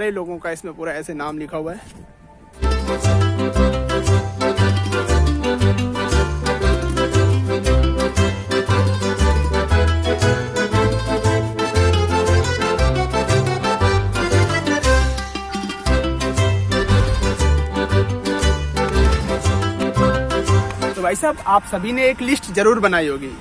सारे लोगों का इसमें पूरा ऐसे नाम लिखा हुआ है। तो भाई साहब, आप सभी ने एक लिस्ट जरूर बनाई होगी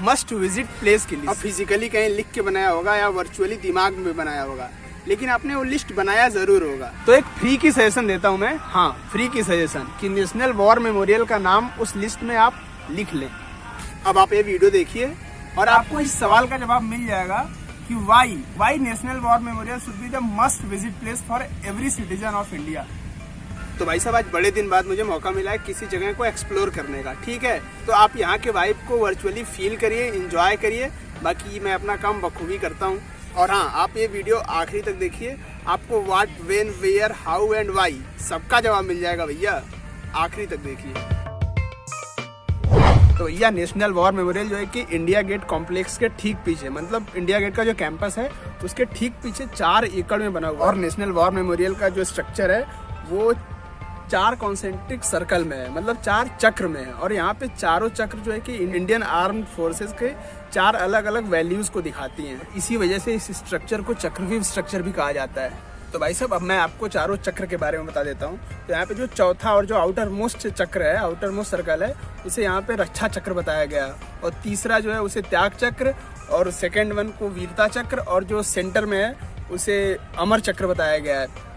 मस्ट विजिट प्लेस की लिस्ट। अब फिजिकली कहीं लिख के बनाया होगा या वर्चुअली दिमाग में बनाया होगा, लेकिन आपने वो लिस्ट बनाया जरूर होगा। तो एक फ्री की सजेशन देता हूँ मैं, हाँ फ्री की सजेशन, कि नेशनल वॉर मेमोरियल का नाम उस लिस्ट में आप लिख लें। अब आप ये वीडियो देखिए और आपको इस सवाल का जवाब मिल जाएगा कि why national war memorial should be the must visit place for every citizen of India. तो भाई साहब, आज बड़े दिन बाद मुझे मौका मिला है किसी जगह को एक्सप्लोर करने का, ठीक है। तो आप यहाँ के वाइब को वर्चुअली फील करिए, एंजॉय करिए। बाकी मैं अपना काम बखूबी करता हूँ। और हाँ, आप ये वीडियो आखिरी तक देखिए, आपको what, when, where, how and why सबका जवाब मिल जाएगा भैया, आखिरी तक देखिए। तो भैया, नेशनल वॉर मेमोरियल जो है कि इंडिया गेट कॉम्प्लेक्स के ठीक पीछे, मतलब इंडिया गेट का जो कैंपस है उसके ठीक पीछे 4 एकड़ में बना हुआ। और नेशनल वॉर मेमोरियल का जो स्ट्रक्चर है वो 4 कॉन्सेंट्रिक सर्कल में है, मतलब 4 चक्र में है। और यहाँ पे चारों चक्र जो है कि इंडियन आर्म्ड फोर्सेस के 4 अलग अलग वैल्यूज को दिखाती हैं। इसी वजह से इस स्ट्रक्चर को चक्रव्यूह स्ट्रक्चर भी कहा जाता है। तो भाई साहब, अब मैं आपको चारों चक्र के बारे में बता देता हूँ। तो यहाँ पे जो चौथा और जो आउटर मोस्ट चक्र है, आउटर मोस्ट सर्कल है, उसे यहाँ पे रक्षा चक्र बताया गया। और तीसरा जो है उसे त्याग चक्र, और सेकेंड वन को वीरता चक्र, और जो सेंटर में है उसे अमर चक्र बताया गया है।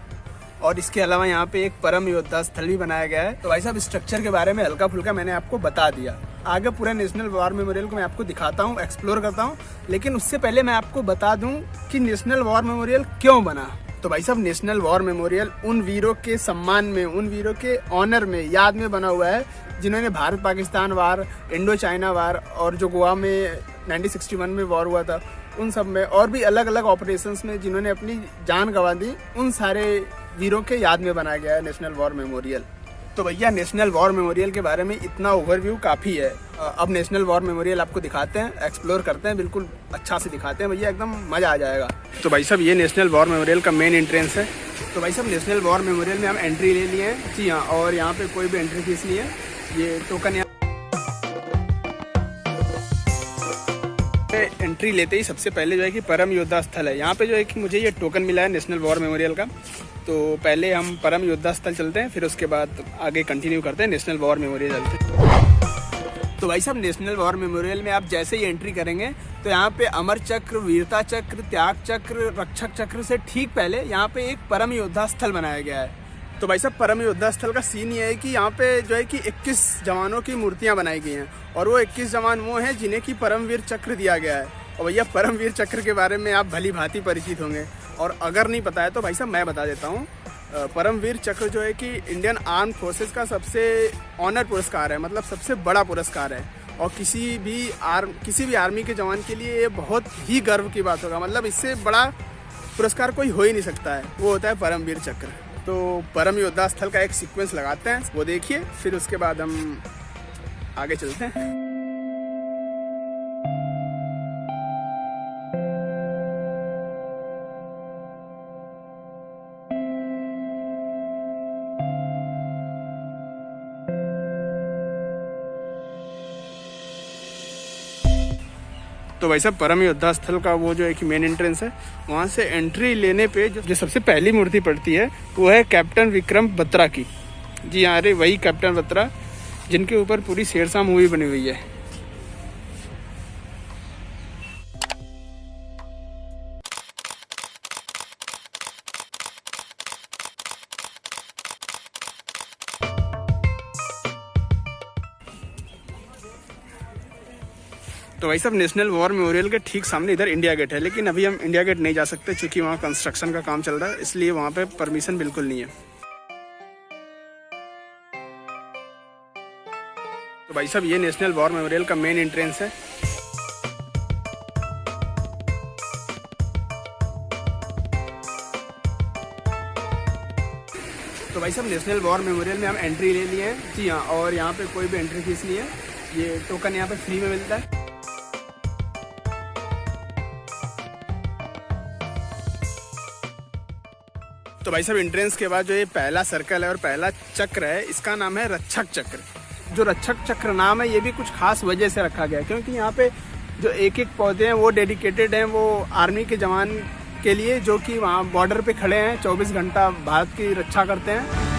और इसके अलावा यहाँ पे एक परम योद्धा स्थल भी बनाया गया है। तो भाई साहब, स्ट्रक्चर के बारे में हल्का फुल्का मैंने आपको बता दिया। आगे पूरा नेशनल वॉर मेमोरियल को मैं आपको दिखाता हूँ, एक्सप्लोर करता हूँ। लेकिन उससे पहले मैं आपको बता दूं कि नेशनल वॉर मेमोरियल क्यों बना। तो भाई साहब, नेशनल वॉर मेमोरियल उन वीरों के सम्मान में, उन वीरों के ऑनर में, याद में बना हुआ है जिन्होंने भारत पाकिस्तान वार, इंडो चाइना वार, और जो गोवा में 1961 में वॉर हुआ था उन सब में, और भी अलग अलग ऑपरेशंस में जिन्होंने अपनी जान गंवा दी, उन सारे वीरों के याद में बनाया गया है नेशनल वॉर मेमोरियल। तो भैया, नेशनल वॉर मेमोरियल के बारे में इतना ओवरव्यू काफ़ी है। अब नेशनल वॉर मेमोरियल आपको दिखाते हैं, एक्सप्लोर करते हैं, बिल्कुल अच्छा से दिखाते हैं भैया, एकदम मज़ा आ जाएगा। तो भाई साहब, ये नेशनल वॉर मेमोरियल का मेन एंट्रेंस है। तो भाई साहब, नेशनल वॉर मेमोरियल में हम एंट्री ले लिए हैं, जी हाँ। और यहाँ पे कोई भी एंट्री फीस नहीं है, ये टोकन एंट्री लेते ही सबसे पहले जो है कि परम योद्धा स्थल है। यहाँ पे जो है कि मुझे ये टोकन मिला है नेशनल वॉर मेमोरियल का। तो पहले हम परम योद्धा स्थल चलते हैं, फिर उसके बाद आगे कंटिन्यू करते हैं, नेशनल वॉर मेमोरियल चलते हैं। तो भाई साहब, नेशनल वॉर मेमोरियल में आप जैसे ही एंट्री करेंगे तो यहाँ पे अमर चक्र, वीरता चक्र, त्याग चक्र, रक्षक चक्र से ठीक पहले यहाँ पे एक परम योद्धा स्थल बनाया गया है। तो भाई साहब, परम योद्धा स्थल का सीन ये है कि यहाँ पे जो है कि 21 जवानों की मूर्तियाँ बनाई गई हैं, और वो 21 जवान वो हैं जिन्हें कि परमवीर चक्र दिया गया है। और भैया, परमवीर चक्र के बारे में आप भली भांति परिचित होंगे, और अगर नहीं पता है तो भाई साहब मैं बता देता हूँ। परमवीर चक्र जो है कि इंडियन आर्म फोर्सेस का सबसे ऑनर पुरस्कार है, मतलब सबसे बड़ा पुरस्कार है। और किसी भी आर्मी के जवान के लिए ये बहुत ही गर्व की बात होगा, मतलब इससे बड़ा पुरस्कार कोई हो ही नहीं सकता है, वो होता है परमवीर चक्र। तो परम योद्धा स्थल का एक सीक्वेंस लगाते हैं, वो देखिए, फिर उसके बाद हम आगे चलते हैं। तो भाई साहब, परम योद्धा स्थल का वो जो है कि मेन एंट्रेंस है, वहाँ से एंट्री लेने पे जो सबसे पहली मूर्ति पड़ती है वो है कैप्टन विक्रम बत्रा की। जी हाँ, अरे वही कैप्टन बत्रा जिनके ऊपर पूरी शेरशाह मूवी बनी हुई है। तो भाई साहब, नेशनल वॉर मेमोरियल के ठीक सामने इधर इंडिया गेट है, लेकिन अभी हम इंडिया गेट नहीं जा सकते क्योंकि वहाँ कंस्ट्रक्शन का काम चल रहा है, इसलिए वहाँ पे परमिशन बिल्कुल नहीं है। तो भाई साहब, ये नेशनल वॉर मेमोरियल का मेन एंट्रेंस है। तो भाई साहब, नेशनल वॉर मेमोरियल में हम एंट्री ले लिए हैं, जी हाँ। और यहाँ पे कोई भी एंट्री फीस नहीं है, ये टोकन यहाँ पे फ्री में मिलता है। तो भाई साहब एंट्रेंस के बाद जो ये पहला सर्कल है और पहला चक्र है, इसका नाम है रक्षक चक्र। जो रक्षक चक्र नाम है ये भी कुछ खास वजह से रखा गया है, क्योंकि यहाँ पे जो एक एक पौधे हैं वो डेडिकेटेड हैं वो आर्मी के जवान के लिए, जो कि वहाँ बॉर्डर पे खड़े हैं, 24 घंटा भारत की रक्षा करते हैं।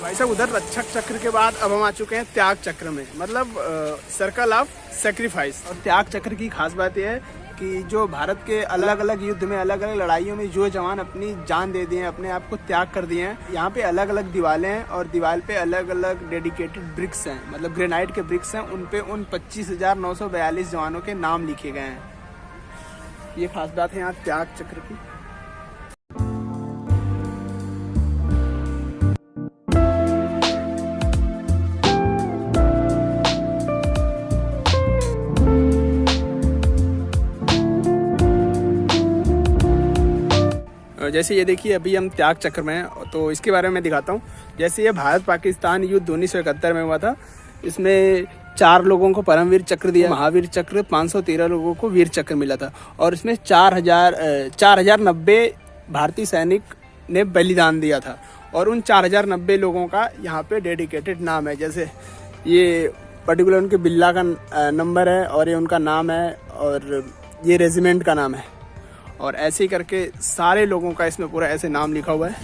भाई साहब उधर रक्षक चक्र के बाद अब हम आ चुके हैं त्याग चक्र में, मतलब सर्कल ऑफ सेक्रीफाइस। और त्याग चक्र की खास बात यह है कि जो भारत के अलग अलग युद्ध में, अलग अलग लड़ाइयों में जो जवान अपनी जान दे दिए हैं, अपने आप को त्याग कर दिए हैं, यहाँ पे अलग अलग दीवारें हैं और दीवार पे अलग अलग डेडिकेटेड ब्रिक्स हैं, मतलब ग्रेनाइट के ब्रिक्स हैं। उन पे उन 25,942 जवानों के नाम लिखे गए हैं। ये खास बात है यहाँ त्याग चक्र की। जैसे ये देखिए अभी हम त्याग चक्र में हैं, तो इसके बारे में मैं दिखाता हूँ। जैसे ये भारत पाकिस्तान युद्ध 1971 में हुआ था, इसमें 4 लोगों को परमवीर चक्र दिया, महावीर चक्र, 513 लोगों को वीर चक्र मिला था, और इसमें 4090 भारतीय सैनिक ने बलिदान दिया था। और उन 4090 लोगों का यहाँ पे डेडिकेटेड नाम है। जैसे ये पर्टिकुलर उनके बिल्ला का नंबर है और ये उनका नाम है और ये रेजिमेंट का नाम है, और ऐसे ही करके सारे लोगों का इसमें पूरा ऐसे नाम लिखा हुआ है।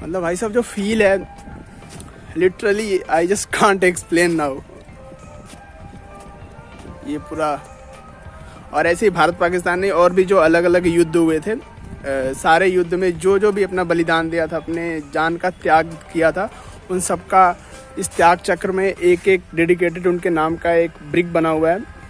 मतलब भाई साहब जो फील है, literally I just can't explain now. ये पूरा, और ऐसे ही भारत पाकिस्तान ने और भी जो अलग अलग युद्ध हुए थे, सारे युद्ध में जो जो भी अपना बलिदान दिया था, अपने जान का त्याग किया था, उन सबका इस त्याग चक्र में एक एक डेडिकेटेड उनके नाम का एक ब्रिक बना हुआ है।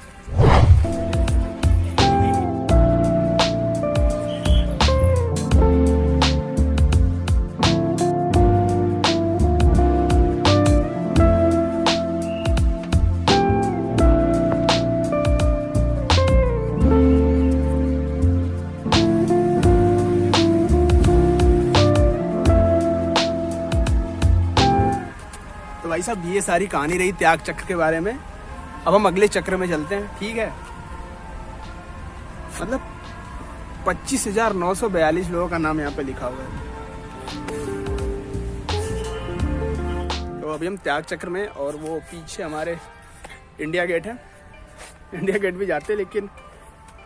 भाई साहब ये सारी कहानी रही त्याग चक्र के बारे में। अब हम अगले चक्र में चलते हैं, ठीक है। मतलब 25,942 लोगों का नाम यहाँ पे लिखा हुआ है। तो अभी हम त्याग चक्र में, और वो पीछे हमारे इंडिया गेट है। इंडिया गेट भी जाते हैं, लेकिन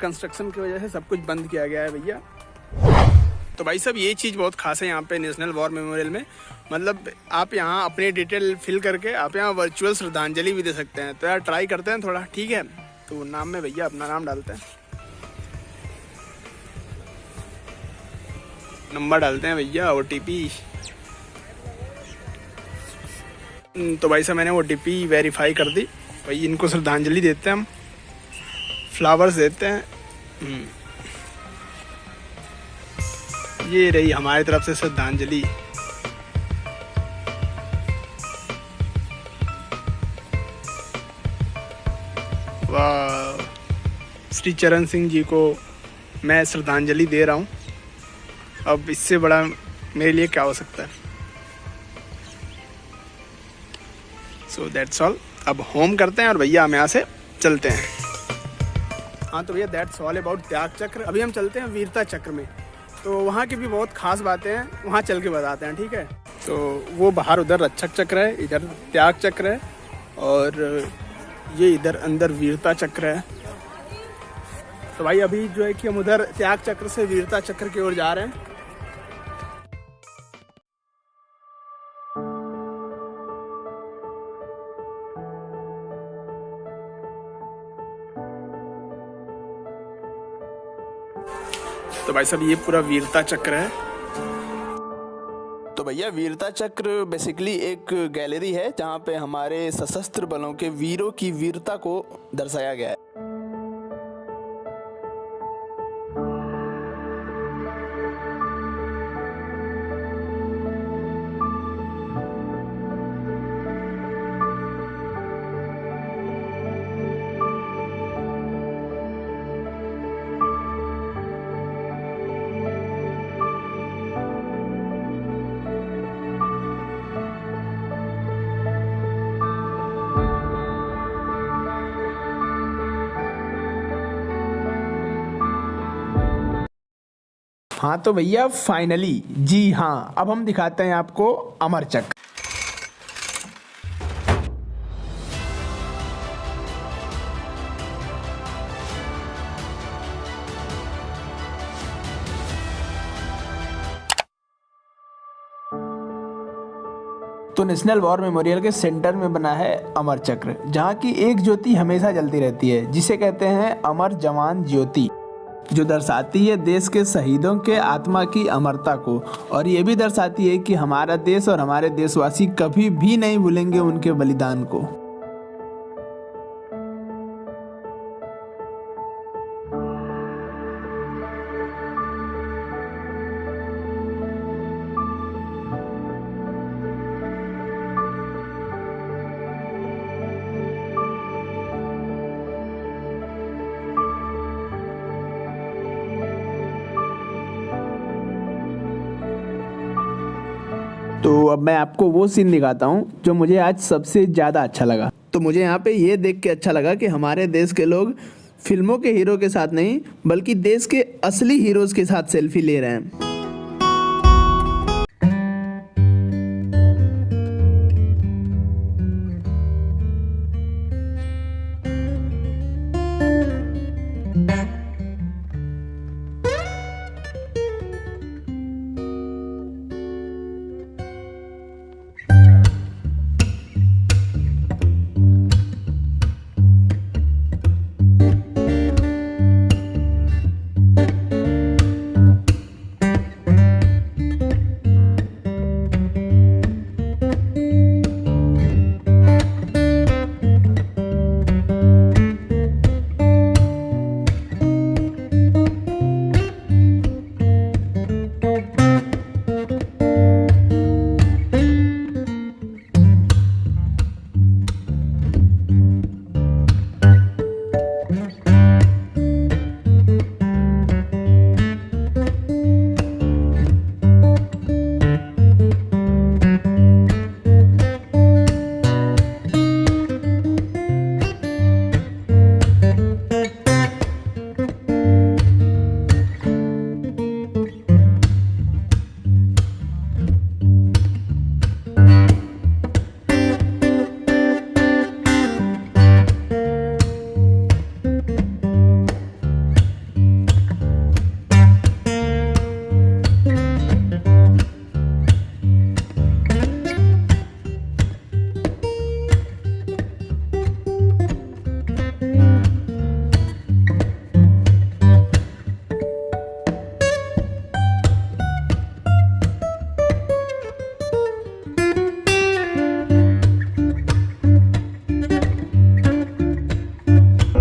कंस्ट्रक्शन की वजह से सब कुछ बंद किया गया है भैया। तो भाई साहब ये चीज़ बहुत खास है यहाँ पे नेशनल वॉर मेमोरियल में, मतलब आप यहाँ अपनी डिटेल फिल करके आप यहाँ वर्चुअल श्रद्धांजलि भी दे सकते हैं। तो यार ट्राई करते हैं थोड़ा, ठीक है। तो नाम में भैया अपना नाम डालते हैं, नंबर डालते हैं भैया, OTP। तो भाई साहब मैंने OTP वेरीफाई कर दी। भाई इनको श्रद्धांजलि देते हैं, हम फ्लावर्स देते हैं। ये रही हमारी तरफ से श्रद्धांजलि। वाह, श्री चरण सिंह जी को मैं श्रद्धांजलि दे रहा हूँ। अब इससे बड़ा मेरे लिए क्या हो सकता है। So that's all. अब होम करते हैं और भैया हम यहाँ से चलते हैं। हाँ तो भैया दैट्स ऑल अबाउट त्याग चक्र। अभी हम चलते हैं वीरता चक्र में। तो वहाँ की भी बहुत खास बातें हैं, वहाँ चल के बताते हैं, ठीक है। तो वो बाहर उधर रक्षक चक्र है, इधर त्याग चक्र है, और ये इधर अंदर वीरता चक्र है। तो भाई अभी जो है कि हम उधर त्याग चक्र से वीरता चक्र की ओर जा रहे हैं। तो भाई साहब ये पूरा वीरता चक्र है। तो तो भैया वीरता चक्र बेसिकली एक गैलरी है जहाँ पे हमारे सशस्त्र बलों के वीरों की वीरता को दर्शाया गया है। हाँ तो भैया फाइनली, जी हाँ, अब हम दिखाते हैं आपको अमर चक्र। तो नेशनल वॉर मेमोरियल के सेंटर में बना है अमर चक्र, जहाँ की एक ज्योति हमेशा जलती रहती है, जिसे कहते हैं अमर जवान ज्योति, जो दर्शाती है देश के शहीदों के आत्मा की अमरता को, और ये भी दर्शाती है कि हमारा देश और हमारे देशवासी कभी भी नहीं भूलेंगे उनके बलिदान को। तो अब मैं आपको वो सीन दिखाता हूँ जो मुझे आज सबसे ज़्यादा अच्छा लगा। तो मुझे यहाँ पे ये देख के अच्छा लगा कि हमारे देश के लोग फिल्मों के हीरो के साथ नहीं, बल्कि देश के असली हीरोज़ के साथ सेल्फी ले रहे हैं।